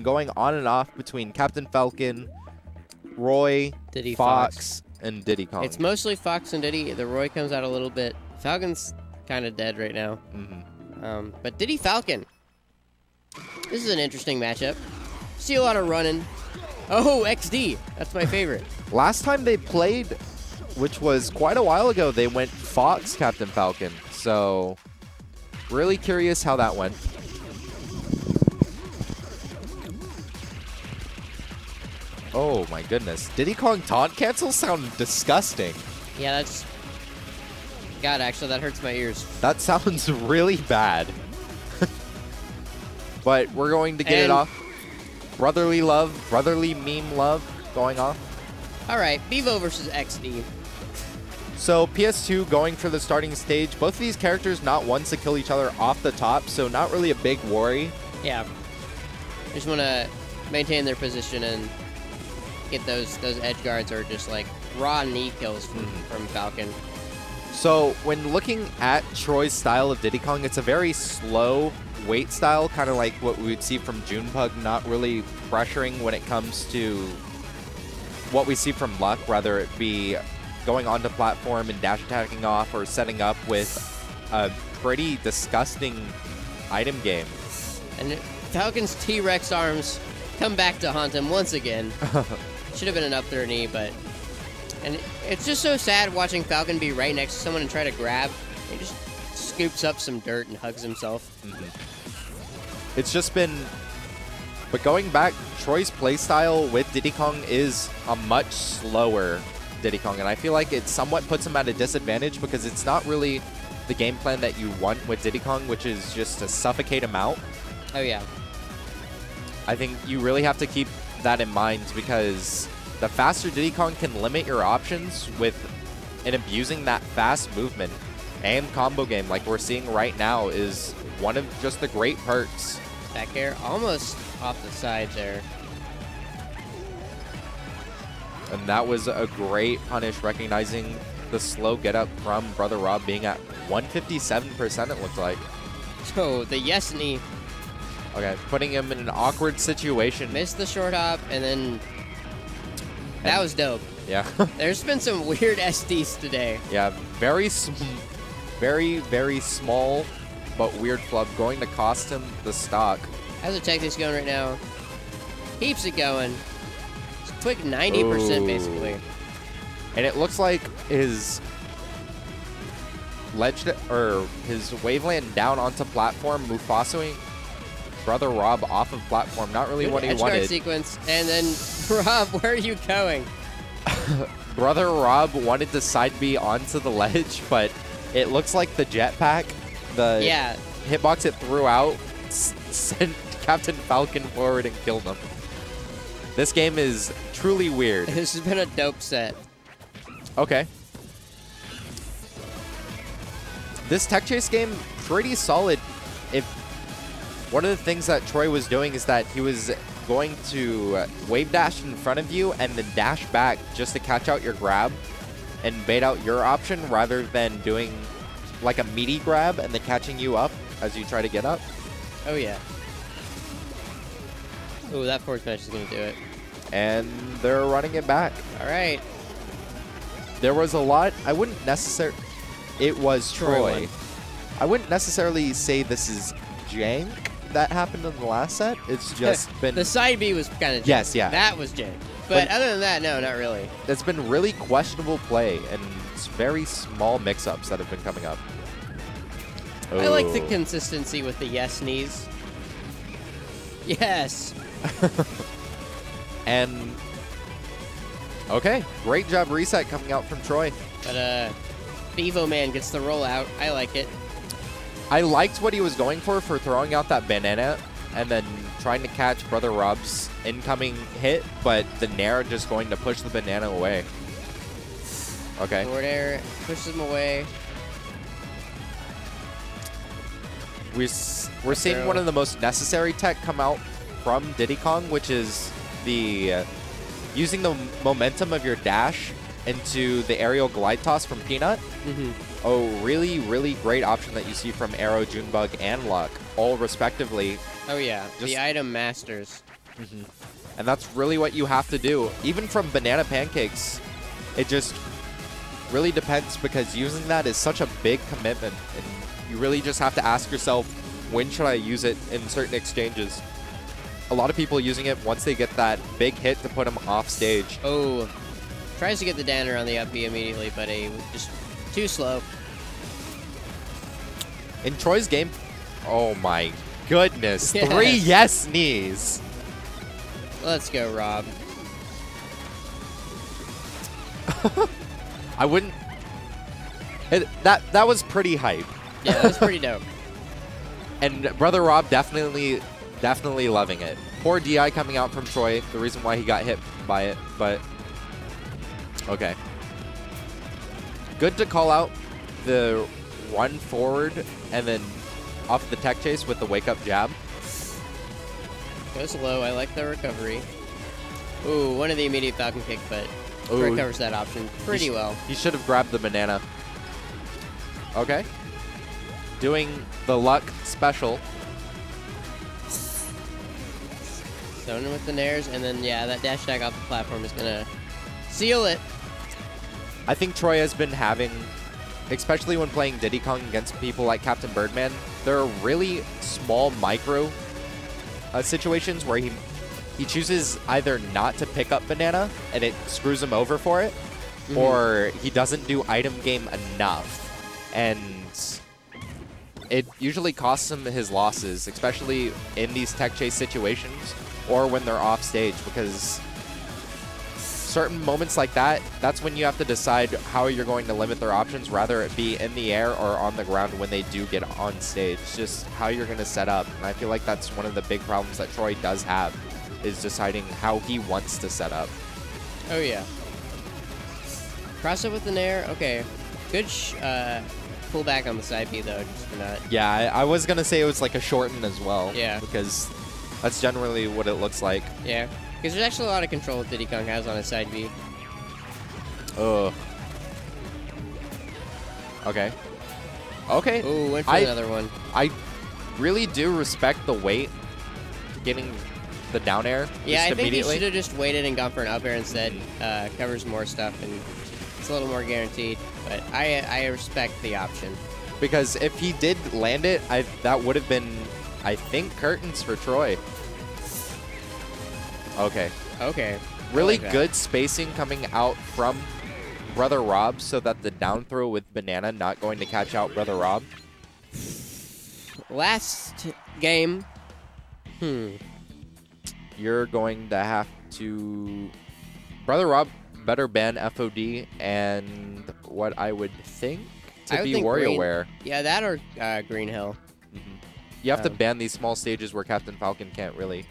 going on and off between Captain Falcon, Roy, Diddy, Fox, and Diddy Kong. It's mostly Fox and Diddy. The Roy comes out a little bit. Falcon's kind of dead right now. But Diddy Falcon. This is an interesting matchup. See a lot of running. Oh, XD. That's my favorite. Last time they played, which was quite a while ago, they went Fox, Captain Falcon. So, really curious how that went. Oh my goodness. Diddy Kong taunt cancels sound disgusting. Yeah, that's... God, actually, that hurts my ears. That sounds really bad. But we're going to get it off. Brotherly love, brotherly meme love going off. All right, Bevo versus XD. So PS2 going for the starting stage. Both of these characters not ones to kill each other off the top, so not really a big worry. Yeah. Just want to maintain their position and get those edge guards or just like raw knee kills from Falcon. So when looking at Tr0y's style of Diddy Kong, it's a very slow weight style, kind of like what we would see from Junepug, not really pressuring when it comes to what we see from Luck, whether it be going onto platform and dash attacking off or setting up with a pretty disgusting item game. And Falcon's T-Rex arms come back to haunt him once again. Should have been an up throw knee, but... And it's just so sad watching Falcon be right next to someone and try to grab. He just scoops up some dirt and hugs himself. It's just been... But going back, Tr0y's playstyle with Diddy Kong is a much slower Diddy Kong, and I feel like it somewhat puts him at a disadvantage because it's not really the game plan that you want with Diddy Kong, which is just to suffocate him out. Oh, yeah. I think you really have to keep that in mind because the faster Diddy Kong can limit your options in abusing that fast movement and combo game like we're seeing right now is one of just the great perks. Back air almost off the side there. And that was a great punish, recognizing the slow get up from Brother Rob being at 157%, it looked like. So the yes knee. Okay, putting him in an awkward situation. Missed the short hop, and then that was dope. Yeah. There's been some weird SDs today. Yeah, very, very small, but weird flub going to cost him the stock. How's the tactics going right now? Keeps it going. It's a quick 90% basically. And it looks like his his waveland down onto platform, Mufasoing Brother Rob off of platform. Not really what he wanted. Sequence, and then Rob, where are you going? Brother Rob wanted to side B onto the ledge, but it looks like the jetpack, the hitbox it threw out, sent Captain Falcon forward and killed him. This game is truly weird. This has been a dope set. Okay. This tech chase game, pretty solid. One of the things that Tr0y was doing is that he was going to wave dash in front of you and then dash back just to catch out your grab and bait out your option rather than doing like a meaty grab and then catching you up as you try to get up. Oh, yeah. Ooh, that forward smash is going to do it. And they're running it back. All right. There was a lot. I wouldn't necessarily... It was Tr0y. I wouldn't necessarily say this is jank that happened in the last set. It's just been... The side B was kind of jank. Yes, yeah. That was jank. But other than that, no, not really. It's been really questionable play and it's very small mix-ups that have been coming up. I like the consistency with the yes knees. Yes. And okay, great job reset coming out from Tr0y. But Bevo Man gets the rollout. I like it. I liked what he was going for throwing out that banana and then trying to catch Brother Rob's incoming hit, but the Nair just going to push the banana away. Okay. Forward air pushes him away. We're seeing one of the most necessary tech come out from Diddy Kong, which is the using the momentum of your dash into the aerial glide toss from Peanut. Oh, really, really great option that you see from Arrow, Junebug, and Luck, all respectively. Oh, yeah. The item masters. And that's really what you have to do. Even from banana pancakes, it just really depends because using that is such a big commitment. And you really just have to ask yourself, when should I use it in certain exchanges? A lot of people using it once they get that big hit to put them off stage. Oh, tries to get the Danner on the up B immediately, but just too slow. In Tr0y's game, oh my goodness, Yes. 3 yes knees. Let's go, Rob. I wouldn't. That was pretty hype. Yeah, that was pretty dope. And Brother Rob definitely loving it. Poor DI coming out from Tr0y, the reason why he got hit by it, but okay. Good to call out the run forward and then off the tech chase with the wake up jab. Goes low. I like the recovery. Ooh, one of the immediate Falcon kick, but recovers that option pretty well. He should have grabbed the banana. Okay. Doing the luck special. Zoning with the nairs, and then, yeah, that dash attack off the platform is going to seal it. I think Tr0y has been having, especially when playing Diddy Kong against people like Captain Birdman, there are really small micro situations where he chooses either not to pick up banana and it screws him over for it, or he doesn't do item game enough. And it usually costs him his losses, especially in these tech chase situations or when they're off stage, because certain moments like that, that's when you have to decide how you're going to limit their options, rather it be in the air or on the ground when they do get on stage. Just how you're going to set up. And I feel like that's one of the big problems that Tr0y does have, is deciding how he wants to set up. Oh, yeah. Cross up with the nair. Okay. Good pull back on the side B, though, just for that. Yeah, I was going to say it was like a shorten as well. Yeah. Because that's generally what it looks like. Yeah. Because there's actually a lot of control Diddy Kong has on his side B. Ugh. Okay. Okay. Ooh, went for another one. I really do respect the wait, getting the down air. Yeah, I think he immediately. should have just waited and gone for an up air instead. Covers more stuff, and it's a little more guaranteed. But I respect the option. Because if he did land it, that would have been, I think, curtains for Tr0y. Okay. Okay. Really like good spacing coming out from Brother Rob so that the down throw with banana not going to catch out Brother Rob. Last game. You're going to have to... Brother Rob better ban FOD and what I would think to be WarioWare. Yeah, that or Green Hill. You have to ban these small stages where Captain Falcon can't really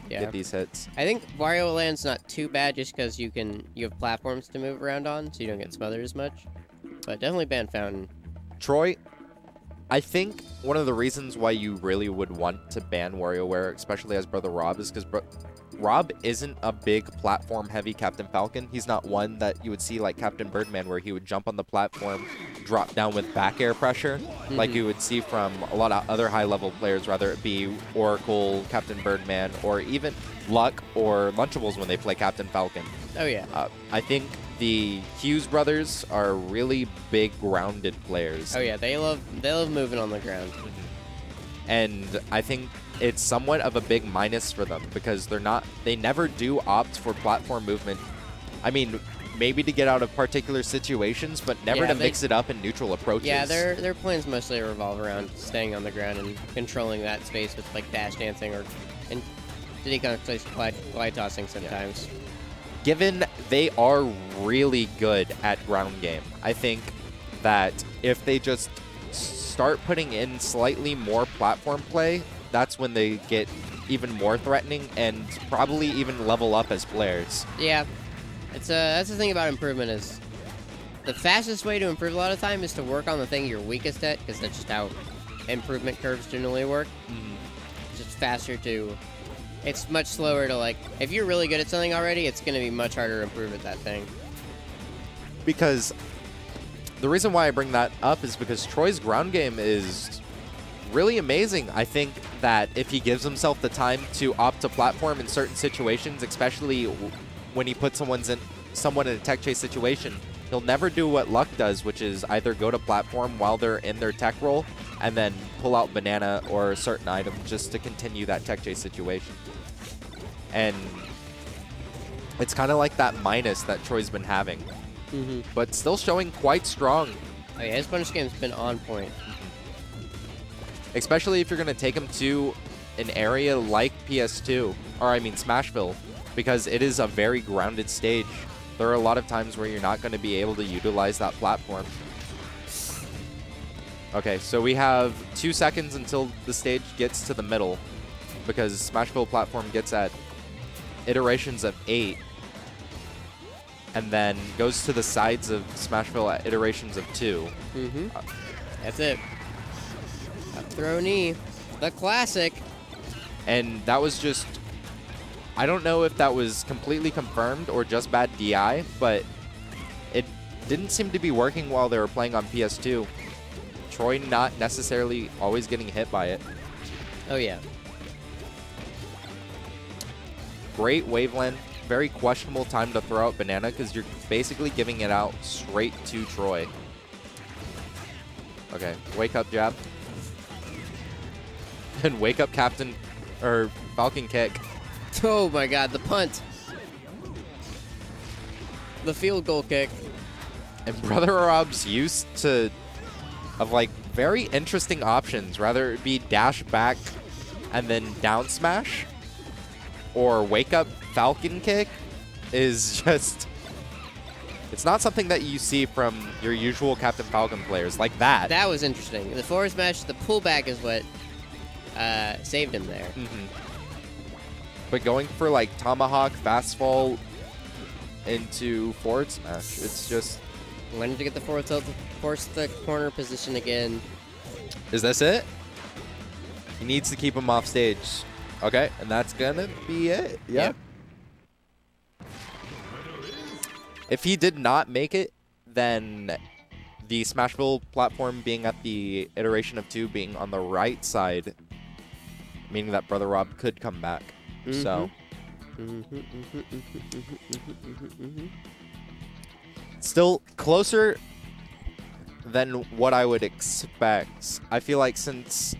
get these hits. I think Wario Land's not too bad just because you have platforms to move around on, so you don't get smothered as much. But definitely ban Fountain. Tr0y, I think one of the reasons why you really would want to ban WarioWare, especially as Brother Rob, is because Rob isn't a big platform-heavy Captain Falcon. He's not one that you would see like Captain Birdman, where he would jump on the platform, drop down with back air pressure, like you would see from a lot of other high-level players, whether it be Oracle, Captain Birdman, or even Luck or Lunchables when they play Captain Falcon. Oh, yeah. I think the Hughes brothers are really big grounded players. Oh, yeah. They love moving on the ground. And I think it's somewhat of a big minus for them because they never do opt for platform movement. I mean, maybe to get out of particular situations, but never to mix it up in neutral approaches. Yeah, their plans mostly revolve around staying on the ground and controlling that space with like dash dancing and Diddy Kong plays glide tossing sometimes. Yeah. Given they are really good at ground game, I think that if they just start putting in slightly more platform play, that's when they get even more threatening and probably even level up as players. Yeah, that's the thing about improvement is the fastest way to improve a lot of time is to work on the thing you're weakest at, because that's just how improvement curves generally work. It's just faster to... It's much slower to, like... If you're really good at something already, it's going to be much harder to improve at that thing. Because... The reason why I bring that up is because Tr0y's ground game is really amazing. I think that if he gives himself the time to opt to platform in certain situations, especially when he puts someone in a tech chase situation, he'll never do what Luck does, which is either go to platform while they're in their tech roll and then pull out banana or a certain item just to continue that tech chase situation. And it's kind of like that minus that Tr0y's been having, but still showing quite strong. Oh yeah, his punish game's been on point. Especially if you're going to take him to an area like PS2, or I mean Smashville, because it is a very grounded stage. There are a lot of times where you're not going to be able to utilize that platform. Okay, so we have 2 seconds until the stage gets to the middle, because Smashville platform gets at iterations of 8, and then goes to the sides of Smashville at iterations of 2. That's it. Up throw knee, the classic. And that was just, I don't know if that was completely confirmed or just bad DI, but it didn't seem to be working while they were playing on PS2. Tr0y not necessarily always getting hit by it. Oh yeah. Great waveland. Very questionable time to throw out banana because you're basically giving it out straight to Tr0y. Okay, wake up jab. And wake up captain, or Falcon kick. Oh my god, the punt. The field goal kick. And Brother Rob's used to, of like very interesting options, rather it be dash back and then down smash, or wake up Falcon kick is just, it's not something that you see from your usual Captain Falcon players like that. That was interesting. The forward smash, the pullback is what saved him there. But going for like tomahawk, fast fall into forward smash, it's just... Wanted to get the forward tilt to force the corner position again. Is this it? He needs to keep him off stage. Okay, and that's gonna be it. Yep. If he did not make it, then the Smashville platform being at the iteration of 2 being on the right side, meaning that Brother Rob could come back. So still closer than what I would expect. I feel like since